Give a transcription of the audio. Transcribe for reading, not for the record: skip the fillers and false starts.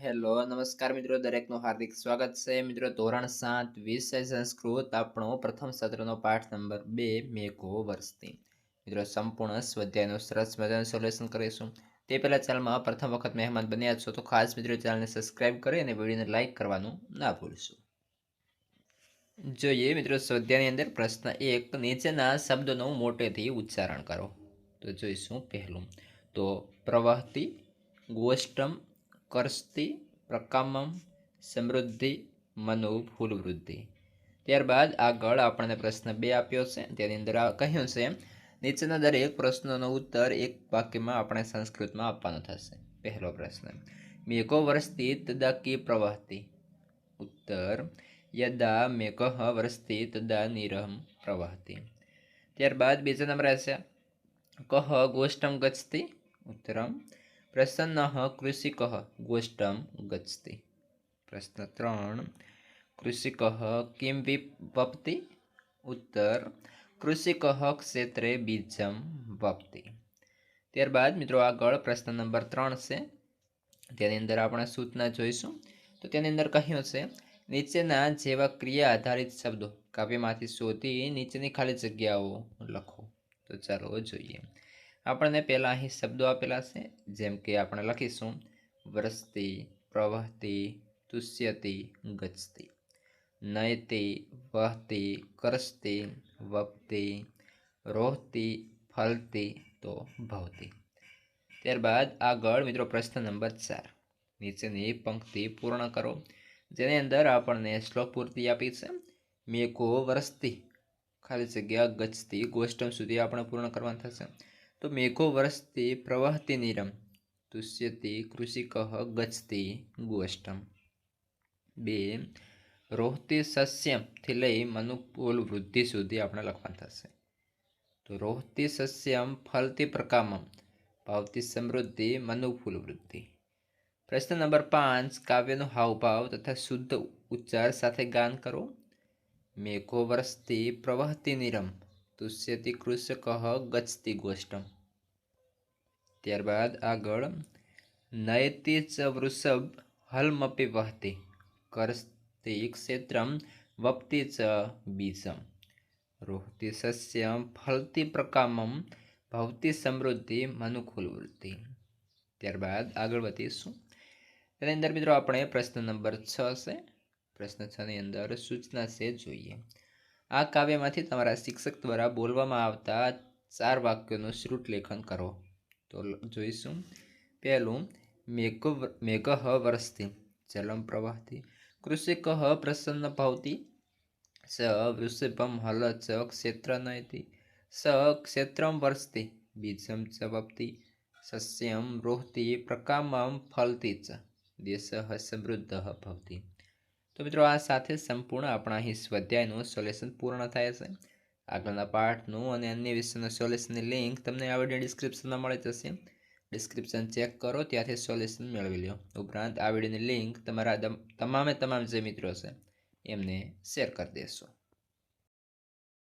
Hello નમસ્કાર મિત્રો, દરેકનું હાર્દિક સ્વાગત છે. મિત્રો ધોરણ 7 વિષય સંસ્કૃત આપણો પ્રથમ સત્રનો પાઠ નંબર 2 મેઘો વર્ષથી. મિત્રો સંપૂર્ણ સ્વાધ્યાયનું સરસ મજાનું સોલ્યુશન કરીશું. તે પહેલાં ચેનલમાં પ્રથમ વખત મહેમાન બન્યા છો તો ખાસ મિત્રો ચેનલને સબસ્ક્રાઇબ કરી અને વિડીયોને લાઇક કરવાનું ના ભૂલશો. જોઈએ મિત્રો સ્વાધ્યાયની અંદર પ્રશ્ન 1, નીચેના શબ્દોનું મોટેથી ઉચ્ચારણ કરો. તો જોઈશું પહેલું તો પ્રવહતી, ગોષ્ઠમ, કરસ્તી, પ્રકામમ, સમૃદ્ધિ, મનુ, ફૂલવૃદ્ધિ. ત્યારબાદ આગળ આપણને પ્રશ્ન 2 આપ્યો છે. તેની અંદર કહ્યું છે નીચેના દરેક પ્રશ્નોનો ઉત્તર એક વાક્યમાં આપણે સંસ્કૃતમાં આપવાનો થશે. પહેલો પ્રશ્ન, મેઘો વર્ષતી તદા કી પ્રવહતી. ઉત્તર, યદા મેઘઃ વર્ષતી તદા નીરહં પ્રવહતી. ત્યારબાદ બીજા નંબર છે કહ ગોષ્ઠમ ગચ્છતિ. ઉત્તરમ, પ્રસન્નઃ કૃષિકઃ ગોષ્ઠમ ગચ્છતિ. પ્રશ્ન 3, કૃષિકઃ કિમ વપતિ. ઉત્તર, કૃષિકઃ ક્ષેત્રે બીજમ વપતિ. ત્યારબાદ મિત્રો આગળ પ્રશ્ન નંબર 3 છે. તેની અંદર આપણે સૂચના જોઈશું. તો તેની અંદર કહ્યું છે નીચેના જેવા ક્રિયા આધારિત શબ્દો કાવ્યમાંથી શોધી નીચેની ખાલી જગ્યાઓ લખો. તો ચાલો જોઈએ. આપણને પહેલાં અહીં શબ્દો આપેલા છે, જેમ કે આપણે લખીશું વરસતી, પ્રવહતી, તુષ્યતી, ગચ્છતી, નયતી, વહતી, કરસ્તી, વપતી, રોહતી, ફલતી, તો ભવતી. ત્યારબાદ આગળ મિત્રો પ્રશ્ન નંબર 4, નીચેની પંક્તિ પૂર્ણ કરો. જેની અંદર આપણને શ્લોક પૂર્તિ આપી છે. મેઘો વર્ષતી ખાલી જગ્યા ગચ્છતી ગોષ્ઠમ સુધી આપણે પૂર્ણ કરવાનું થશે. તો મેઘો વર્ષતી પ્રવહતી નીરમ તુષ્યતી કૃષિકઃ ગચ્છતી ગોષ્ઠમ. 2, રોહતી સસ્યમથી લઈ મનુકૂલ વૃદ્ધિ સુધી આપણે લખવાનું થશે. તો રોહતી સસ્યમ ફલતી પ્રકામમ ભાવતી સમૃદ્ધિ મનુફૂલ વૃદ્ધિ. પ્રશ્ન નંબર 5, કાવ્યનો હાવભાવ તથા શુદ્ધ ઉચ્ચાર સાથે ગાન કરો. મેઘો વર્ષતી પ્રવહતી નીરમ તુષ્યતી કૃષકઃ ગચ્છતી ગોષ્ઠમ. ત્યારબાદ આગળ નયતી ચ વૃષભ હલમપી વહતી કરસ્તી ક્ષેત્રમ વપતી ચ બીજમ રોહતી સસ્યમ ફલતી પ્રકામમ ભવતી સમૃદ્ધિ મનુકૂલ વૃદ્ધિ. ત્યારબાદ આગળ વધીશું. તેની અંદર મિત્રો આપણે પ્રશ્ન નંબર 6 છે. પ્રશ્ન 6 ની અંદર સૂચના છે, જોઈએ. આ કાવ્યમાંથી તમારા શિક્ષક દ્વારા બોલવામાં આવતા 4 વાક્યોનું શ્રુત લેખન કરો. તો જોઈશું. પહેલું, મેઘઃ વર્ષતી જલમ પ્રવહતી કૃષિકઃ પ્રસન્ન ભવતી સ વૃષભમ હલ ચ ક્ષેત્ર નયતી સ ક્ષેત્રમ વર્ષતી બીજમ ચ વપતી સસ્યમ રોહતી પ્રકામમ ફલતી ચ દેશઃ સમૃદ્ધ ભવતી. તો મિત્રો આ સાથે સંપૂર્ણ આપણા અહીં સ્વાધ્યાયનું સોલ્યુશન પૂર્ણ થાય છે. આગળના પાઠનું અને અન્ય વિષયના સોલ્યુશનની લિંક તમને આ વિડીયો ડિસ્ક્રિપ્શનમાં મળી જશે. ડિસ્ક્રિપ્શન ચેક કરો, ત્યાંથી સોલ્યુશન મેળવી લો. ઉપરાંત આ વિડીયોની લિંક તમારા તમામ જે મિત્રો છે એમને શેર કરી દેશો.